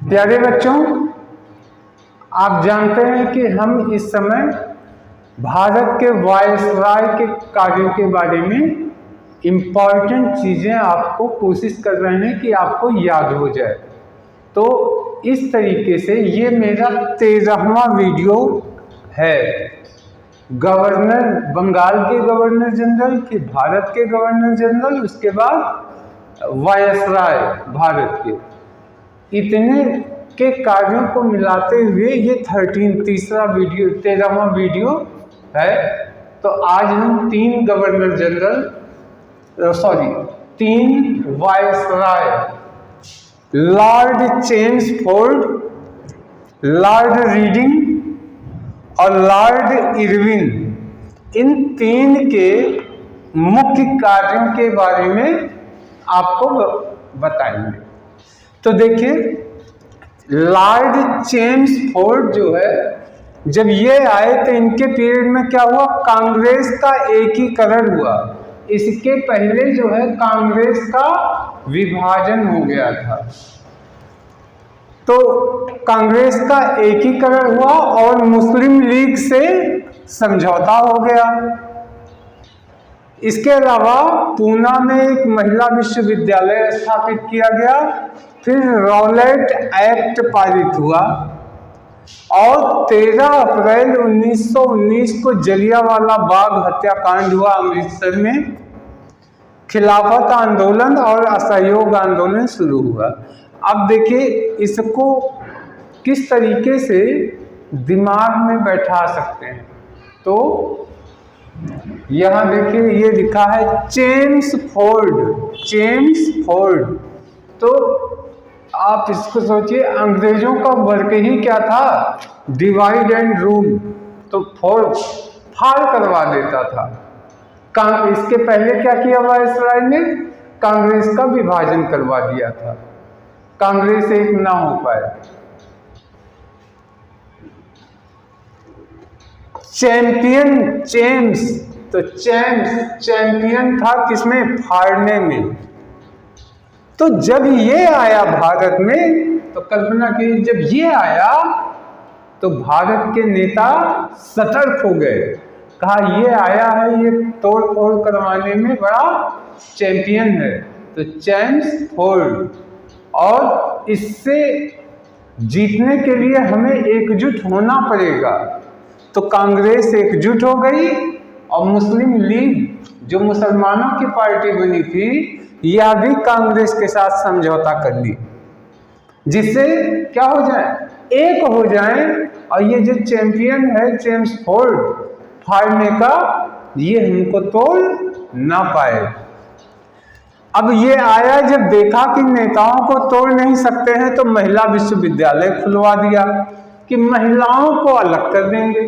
प्यारे बच्चों, आप जानते हैं कि हम इस समय भारत के वायसराय के कार्यों के बारे में इम्पॉर्टेंट चीज़ें आपको कोशिश कर रहे हैं कि आपको याद हो जाए। तो इस तरीके से ये मेरा 13वां वीडियो है। गवर्नर, बंगाल के गवर्नर जनरल, फिर भारत के गवर्नर जनरल, उसके बाद वायसराय भारत के, इतने के कार्यों को मिलाते हुए ये 13वां वीडियो है। तो आज हम 3 governor general, 3 viceroy, Lord Chelmsford, Lord reading और लॉर्ड इरविन, इन 3 के मुख्य कार्यों के बारे में आपको बताएंगे। तो देखिए, लॉर्ड चेम्सफोर्ड जो है, जब ये आए तो इनके पीरियड में क्या हुआ, कांग्रेस का एकीकरण हुआ। इसके पहले जो है कांग्रेस का विभाजन हो गया था। तो कांग्रेस का एकीकरण हुआ और मुस्लिम लीग से समझौता हो गया। इसके अलावा पूना में एक महिला विश्वविद्यालय स्थापित किया गया। फिर रॉलेट एक्ट पारित हुआ और 13 अप्रैल 1919 को जलियांवाला बाग हत्याकांड हुआ अमृतसर में। खिलाफत आंदोलन और असहयोग आंदोलन शुरू हुआ। अब देखिए, इसको किस तरीके से दिमाग में बैठा सकते हैं। तो यहाँ देखिए, ये लिखा है चेम्सफोर्ड, चेम्सफोर्ड। तो आप इसको सोचिए, अंग्रेजों का वर्क ही क्या था, डिवाइड एंड रूल। तो फाड़ करवा देता था। इसके पहले क्या किया वायसराय ने, कांग्रेस का विभाजन करवा दिया था, कांग्रेस एक ना हो पाया। चैंपियन, चेम्स, तो चैंपियन था किसमें, फाड़ने में। तो जब ये आया भारत में, तो कल्पना कीजिए, जब ये आया तो भारत के नेता सतर्क हो गए। कहा ये आया है, ये तोड़ फोड़ करवाने में बड़ा चैंपियन है, तो चेम्सफोर्ड। और इससे जीतने के लिए हमें एकजुट होना पड़ेगा। तो कांग्रेस एकजुट हो गई और मुस्लिम लीग, जो मुसलमानों की पार्टी बनी थी, यह भी कांग्रेस के साथ समझौता कर ली, जिससे क्या हो जाए, एक हो जाए। और ये जो चैंपियन है चेम्सफोर्ड फाड़ने का, ये हमको तोड़ ना पाए। अब ये आया, जब देखा कि नेताओं को तोड़ नहीं सकते हैं, तो महिला विश्वविद्यालय खुलवा दिया कि महिलाओं को अलग कर देंगे।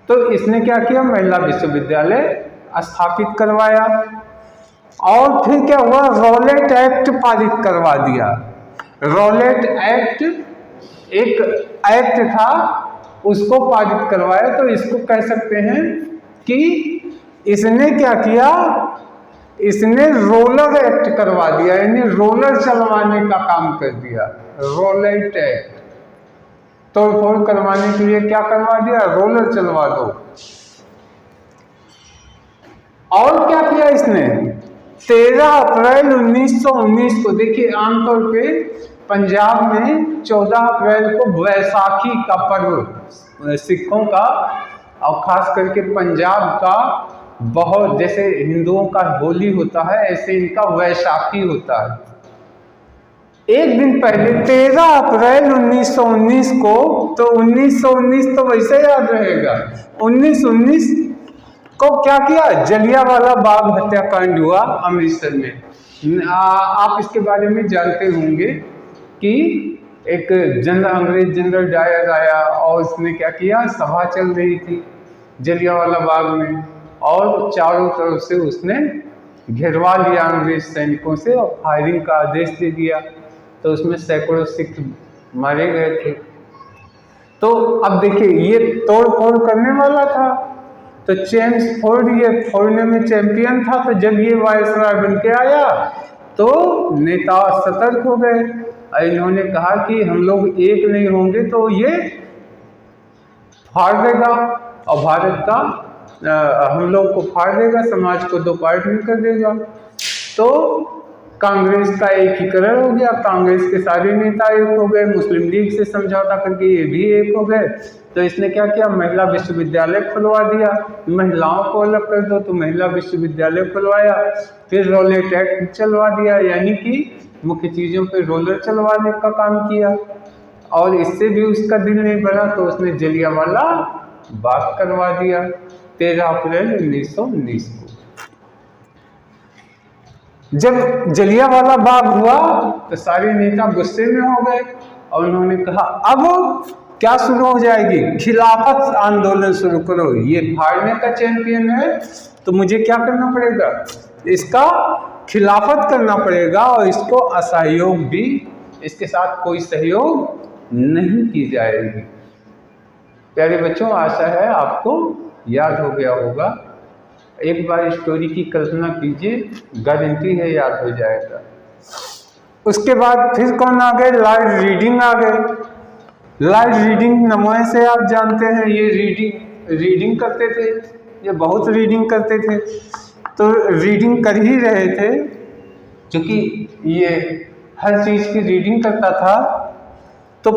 तो इसने क्या किया, महिला विश्वविद्यालय स्थापित करवाया। और फिर क्या हुआ, रॉलेट एक्ट पारित करवा दिया। रॉलेट एक्ट एक एक्ट था, उसको पारित करवाया। तो इसको कह सकते हैं कि इसने क्या किया, इसने रोलर एक्ट करवा दिया, यानी रोलर चलवाने का काम कर दिया। रोलेट एक्ट, तोड़फोड़ करवाने के लिए क्या करवा दिया, रोलर चलवा दो। और क्या किया इसने, 13 अप्रैल 1919 को, देखिए आमतौर पे पंजाब में 14 अप्रैल को बैसाखी का पर्व सिखों का, और खास करके पंजाब का, बहुत जैसे हिंदुओं का होली होता है, ऐसे इनका वैशाखी होता है। एक दिन पहले 13 अप्रैल 1919 को, तो 1919 तो वैसे याद रहेगा, 1919 को क्या किया, जलियांवाला बाग हत्याकांड हुआ अमृतसर में। आप इसके बारे में जानते होंगे कि एक अंग्रेज जनरल डायर आया और उसने क्या किया, सभा चल रही थी जलियांवाला बाग में, और चारों तरफ से उसने घेरवा लिया अंग्रेज सैनिकों से और फायरिंग का आदेश दे दिया। तो उसमें सैकड़ों सिख मारे गए थे। तो अब देखिए, ये तोड़ फोड़ करने वाला था, तो चेम्सफोर्ड ये फोड़ने में चैंपियन था। तो जब ये वायसराय बन के आया, तो तो नेता सतर्क हो गए और इन्होंने कहा कि हम लोग एक नहीं होंगे तो ये फाड़ देगा और भारत का हम लोग को फाड़ देगा, समाज को दो पार्ट में कर देगा। तो कांग्रेस का एकीकरण हो गया, कांग्रेस के सारे नेता एक हो गए, मुस्लिम लीग से समझौता करके ये भी एक हो गए। तो इसने क्या किया, महिला विश्वविद्यालय खुलवा दिया, महिलाओं को अलग कर दो तो महिला विश्वविद्यालय खुलवाया। फिर रोलेट एक्ट चलवा दिया, यानी कि मुख्य चीज़ों पे रोलर चलवाने का काम किया। और इससे भी उसका दिल नहीं भरा तो उसने जलियांवाला बाग करवा दिया 13 अप्रैल 1919 को। जब जलियांवाला बाग हुआ तो सारे नेता गुस्से में हो गए और उन्होंने कहा अब क्या शुरू हो जाएगी, खिलाफत आंदोलन शुरू करो। ये फाड़ने का चैंपियन है तो मुझे क्या करना पड़ेगा, इसका खिलाफत करना पड़ेगा और इसको असहयोग भी, इसके साथ कोई सहयोग नहीं की जाएगी। प्यारे बच्चों, आशा है आपको याद हो गया होगा। एक बार स्टोरी की कल्पना कीजिए, गारंटी है याद हो जाएगा। उसके बाद फिर कौन आ गए, लॉर्ड रीडिंग आ गए। लॉर्ड रीडिंग नमोए से आप जानते हैं, ये रीडिंग करते थे, ये बहुत रीडिंग करते थे। तो रीडिंग कर ही रहे थे, क्योंकि ये हर चीज़ की रीडिंग करता था। तो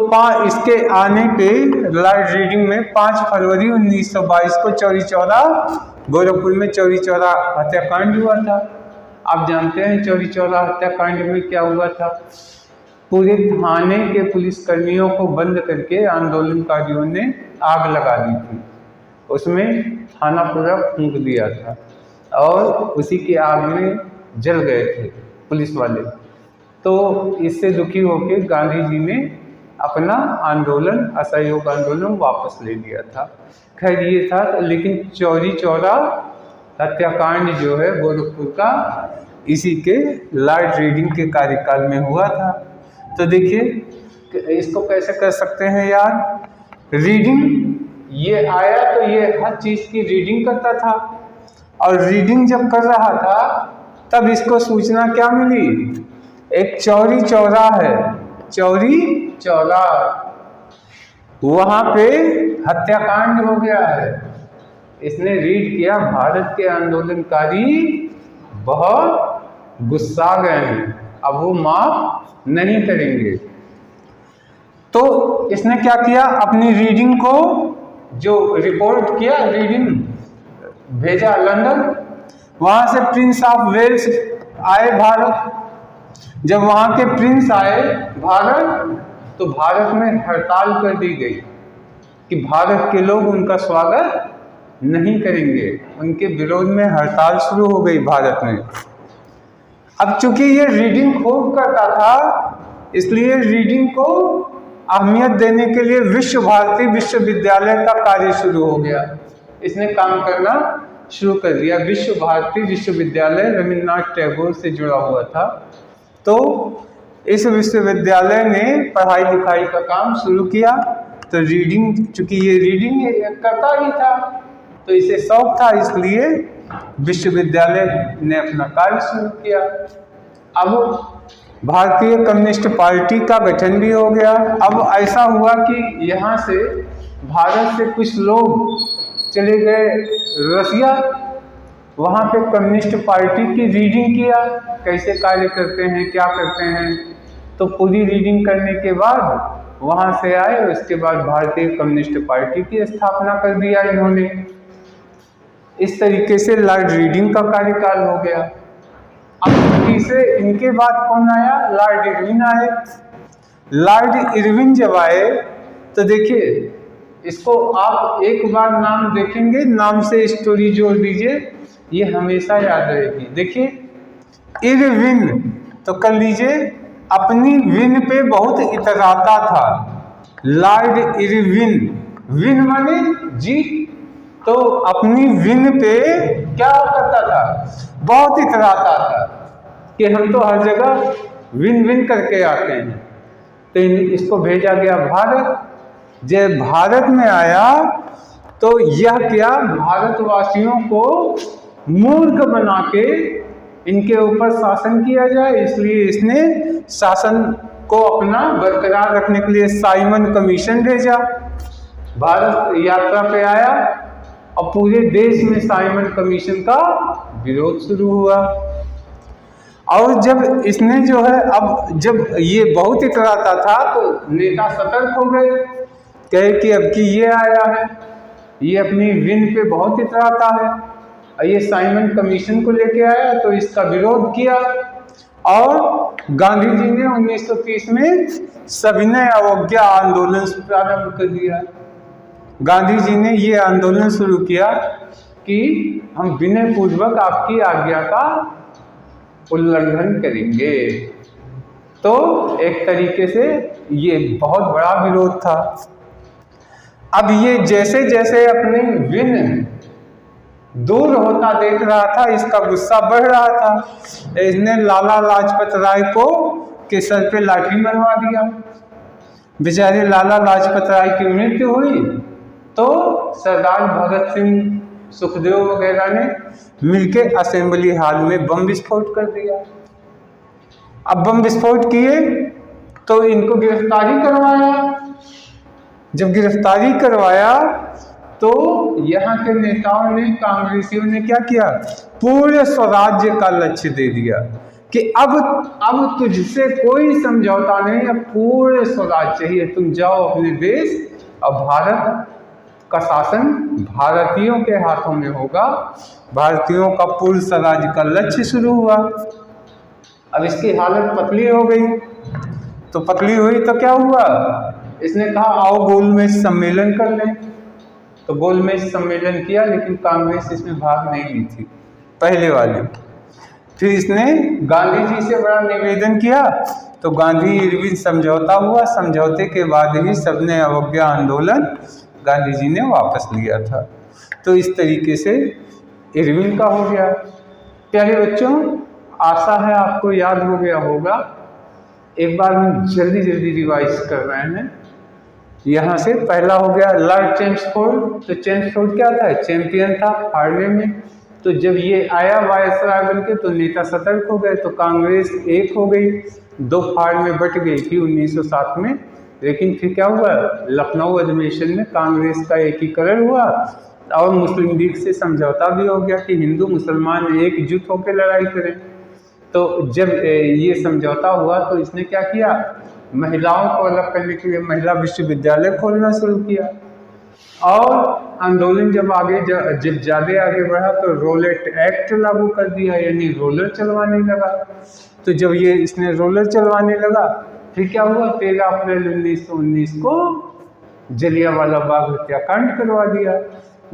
इसके आने पे लॉर्ड रीडिंग में 5 फरवरी 1922 को चौरी चौरा गोरखपुर में चौरी चौरा हत्याकांड हुआ था। आप जानते हैं चौरी चौरा हत्याकांड में क्या हुआ था, पूरे थाने के पुलिसकर्मियों को बंद करके आंदोलनकारियों ने आग लगा दी थी, उसमें थाना पूरा फूंक दिया था और उसी की आग में जल गए थे पुलिस वाले। तो इससे दुखी होकर गांधी जी ने अपना आंदोलन, असहयोग आंदोलन वापस ले लिया था। खैर ये था, लेकिन चौरी चौरा हत्याकांड जो है गोरखपुर का, इसी के लॉर्ड रीडिंग के कार्यकाल में हुआ था। तो देखिए इसको कैसे कर सकते हैं यार, रीडिंग ये आया तो ये हर चीज़ की रीडिंग करता था और रीडिंग जब कर रहा था तब इसको सूचना क्या मिली, एक चौरी चौरा है, चौरी चौरा, वहाँ पे हत्याकांड हो गया है। इसने रीड किया, भारत के आंदोलनकारी बहुत गुस्सा गए हैं, अब वो माफ नहीं करेंगे। तो इसने क्या किया, अपनी रीडिंग को जो रिपोर्ट किया, रीडिंग भेजा लंदन। वहाँ से प्रिंस ऑफ वेल्स आए भारत। जब वहाँ के प्रिंस आए भारत तो भारत में हड़ताल कर दी गई कि भारत के लोग उनका स्वागत नहीं करेंगे, उनके विरोध में हड़ताल शुरू हो गई भारत में। अब चूंकि ये रीडिंग खूब करता था इसलिए रीडिंग को अहमियत देने के लिए विश्व भारती विश्वविद्यालय का कार्य शुरू हो गया। इसने काम करना शुरू कर दिया। विश्व भारती विश्वविद्यालय रविन्द्रनाथ टैगोर से जुड़ा हुआ था। तो इस विश्वविद्यालय ने पढ़ाई लिखाई का काम शुरू किया। तो रीडिंग, चूंकि ये रीडिंग करता ही था तो इसे शौक था, इसलिए विश्वविद्यालय ने अपना कार्य शुरू किया। अब भारतीय कम्युनिस्ट पार्टी का गठन भी हो गया। अब ऐसा हुआ कि यहाँ से भारत से कुछ लोग चले गए रसिया, वहाँ पे कम्युनिस्ट पार्टी की रीडिंग किया, कैसे कार्य करते हैं, क्या करते हैं। तो पूरी रीडिंग करने के बाद वहाँ से आए, उसके बाद भारतीय कम्युनिस्ट पार्टी की स्थापना कर दिया इन्होंने। इस तरीके से लॉर्ड रीडिंग का कार्यकाल हो गया। अब तीसरे इनके बाद कौन आया, लॉर्ड इरविन आए। लॉर्ड इरविन जब आए तो देखिए इसको आप एक बार नाम देखेंगे, नाम से स्टोरी जोड़ दीजिए, ये हमेशा याद रहेगी। देखिए इरविन तो कर लीजिए, अपनी विन पे बहुत इतराता था। लॉर्ड इरविन, विन माने जीत, तो अपनी विन पे क्या करता था, बहुत इतराता था कि हम तो हर जगह विन विन करके आते हैं। तो इसको भेजा गया भारत। जब भारत में आया तो यह क्या, भारतवासियों को मूर्ख बना के इनके ऊपर शासन किया जाए, इसलिए इसने शासन को अपना बरकरार रखने के लिए साइमन कमीशन भेजा। भारत यात्रा पे आया और पूरे देश में साइमन कमीशन का विरोध शुरू हुआ। और जब इसने जो है, अब जब ये बहुत इतराता था तो नेता सतर्क हो गए, कहे कि अब की ये आया है, ये अपनी विन पे बहुत इतराता है और ये साइमन कमीशन को लेके आया, तो इसका विरोध किया। और गांधी जी ने 1930 में सविनय अवज्ञा आंदोलन प्रारंभ कर दिया। गांधी जी ने ये आंदोलन शुरू किया कि हम विनय पूर्वक आपकी आज्ञा का उल्लंघन करेंगे। तो एक तरीके से ये बहुत बड़ा विरोध था। अब ये जैसे जैसे अपनी विन दूर होता देख रहा था, इसका गुस्सा बढ़ रहा था। इसने लाला लाजपत राय को के सर पे लाठी मरवा दिया। बेचारे लाला लाजपत राय की मृत्यु हुई तो सरदार भगत सिंह, सुखदेव वगैरह ने मिलके असेंबली हॉल में बम विस्फोट कर दिया। अब बम विस्फोट किए तो इनको गिरफ्तारी करवाया। जब गिरफ्तारी करवाया तो यहाँ के नेताओं ने, कांग्रेसियों ने क्या किया, पूरे स्वराज्य का लक्ष्य दे दिया कि अब तुझसे कोई समझौता नहीं, अब पूरे स्वराज चाहिए, तुम जाओ अपने देश और भारत का शासन भारतीयों के हाथों में होगा। भारतीयों का पूर्ण स्वराज्य का लक्ष्य शुरू हुआ। अब इसकी हालत पतली हो गई, तो पतली हुई तो क्या हुआ, इसने कहा आओ गोलमेज सम्मेलन कर लें। तो गोलमेज सम्मेलन किया, लेकिन कांग्रेस इसमें भाग नहीं ली थी पहले वाले। फिर इसने गांधी जी से बड़ा निवेदन किया तो गांधी इरविन समझौता हुआ। समझौते के बाद ही सबने अवज्ञा आंदोलन गांधी जी ने वापस लिया था। तो इस तरीके से इरविन का हो गया। प्यारे बच्चों, आशा है आपको याद हो गया होगा। एक बार हम जल्दी जल्दी रिवाइज कर रहे हैं। यहाँ से पहला हो गया लॉर्ड चेम्सफोर्ड। तो चेम्सफोर्ड क्या था, चैंपियन था हारने में। तो जब ये आया वायसराय बन के तो नेता सतर्क हो गए, तो कांग्रेस एक हो गई, दो फाड़ में बट गई थी 1907 में। लेकिन फिर क्या हुआ, लखनऊ अधिवेशन में कांग्रेस का एकीकरण हुआ और मुस्लिम लीग से समझौता भी हो गया कि हिंदू मुसलमान एकजुट होकर लड़ाई करें। तो जब ये समझौता हुआ तो इसने क्या किया, महिलाओं को अलग करने के लिए महिला विश्वविद्यालय खोलना शुरू किया। और आंदोलन जब ज़्यादा आगे बढ़ा तो रोलेट एक्ट लागू कर दिया, यानी रोलर चलवाने लगा। तो जब ये इसने रोलर चलवाने लगा फिर क्या हुआ, 13 अप्रैल 1919 को जलियांवाला बाग हत्याकांड करवा दिया।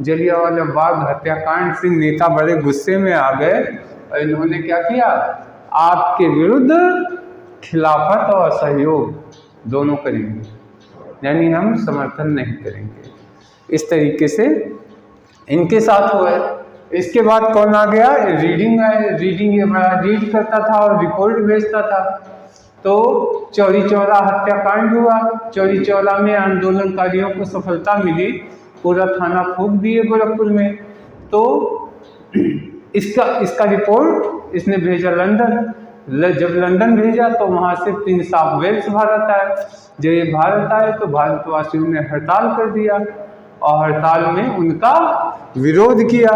जलियांवाला बाग हत्याकांड से नेता बड़े गुस्से में आ गए और इन्होंने क्या किया, आपके विरुद्ध खिलाफत और सहयोग दोनों करेंगे, यानी हम समर्थन नहीं करेंगे। इस तरीके से इनके साथ हुआ। इसके बाद कौन आ गया, रीडिंग आए। रीडिंग ये बड़ा रीड करता था और रिपोर्ट भेजता था। तो चौरी चौरा हत्याकांड हुआ। चौरी चौरा में आंदोलनकारियों को सफलता मिली, पूरा थाना फूंक दिए गोरखपुर में। तो इसका रिपोर्ट इसने भेजा लंदन। जब लंदन भेजा तो वहाँ से प्रिंस ऑफ वेल्स भारत आए। जब ये भारत आए तो भारतवासियों ने हड़ताल कर दिया और हड़ताल में उनका विरोध किया।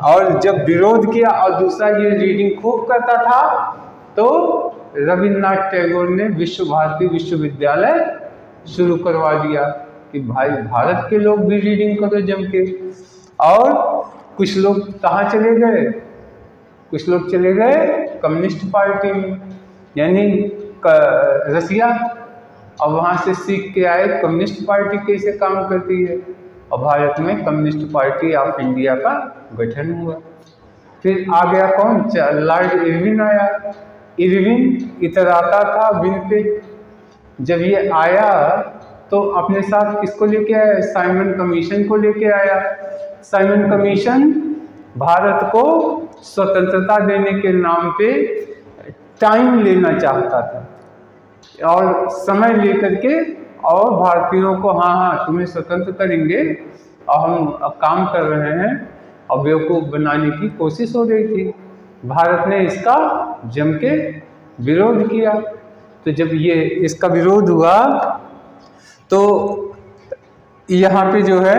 और जब विरोध किया और दूसरा ये रीडिंग खूब करता था तो रविन्द्रनाथ टैगोर ने विश्व भारती विश्वविद्यालय शुरू करवा दिया कि भाई भारत के लोग भी रीडिंग करो जम के। और कुछ लोग कहाँ चले गए, कुछ लोग चले गए कम्युनिस्ट पार्टी में, यानी रसिया। और वहाँ से सीख के आए कम्युनिस्ट पार्टी कैसे काम करती है, और भारत में कम्युनिस्ट पार्टी ऑफ इंडिया का गठन हुआ। फिर आ गया कौन, लॉर्ड इरविन आया। इरविन इतराता था विन पे। जब ये आया तो अपने साथ किसको लेके आया, साइमन कमीशन को लेके आया। साइमन कमीशन भारत को स्वतंत्रता देने के नाम पे टाइम लेना चाहता था और समय लेकर के, और भारतीयों को हाँ तुम्हें स्वतंत्र करेंगे और हम अब काम कर रहे हैं, और बेवकूफ़ बनाने की कोशिश हो रही थी। भारत ने इसका जम के विरोध किया। तो जब ये इसका विरोध हुआ तो यहाँ पे जो है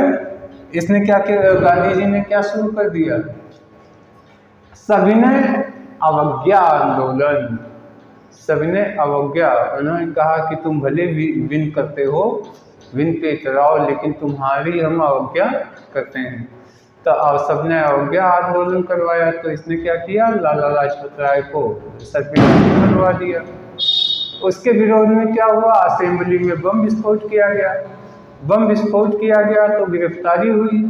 इसने क्या किया, गांधी जी ने क्या शुरू कर दिया, सविनय अवज्ञा आंदोलन। सविनय अवज्ञा, उन्होंने कहा कि तुम भले विन करते हो, विन पे इतराओ, लेकिन तुम्हारी हम अवज्ञा करते हैं। तो सबने अवज्ञा आंदोलन करवाया। तो इसने क्या किया, लाला लाजपत राय को सर्टिफिकेट करवा दिया। उसके विरोध में क्या हुआ, असेंबली में बम विस्फोट किया गया। बम विस्फोट किया गया तो गिरफ्तारी हुई,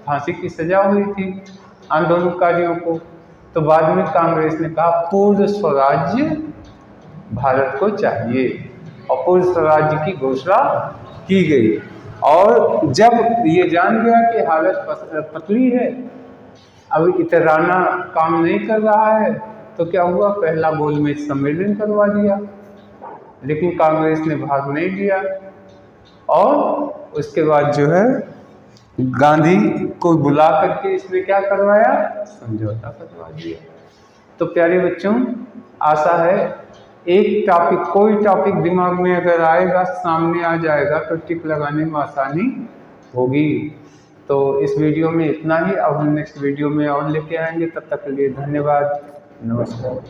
फांसी की सजा हुई थी आंदोलनकारियों को। तो बाद में कांग्रेस ने कहा पूर्ण स्वराज्य भारत को चाहिए और पूर्ण स्वराज्य की घोषणा की गई। और जब ये जान गया कि हालत पतली है, अब इतराना काम नहीं कर रहा है, तो क्या हुआ, पहला गोलमेज सम्मेलन करवा दिया। लेकिन कांग्रेस ने भाग नहीं लिया और उसके बाद जो है गांधी को बुला करके इसने क्या करवाया, समझौता करवा दिया। तो प्यारे बच्चों, आशा है एक टॉपिक, कोई टॉपिक दिमाग में अगर आएगा, सामने आ जाएगा, तो टिक लगाने में आसानी होगी। तो इस वीडियो में इतना ही। अब हम नेक्स्ट वीडियो में और लेके आएंगे। तब तक के लिए धन्यवाद, नमस्कार।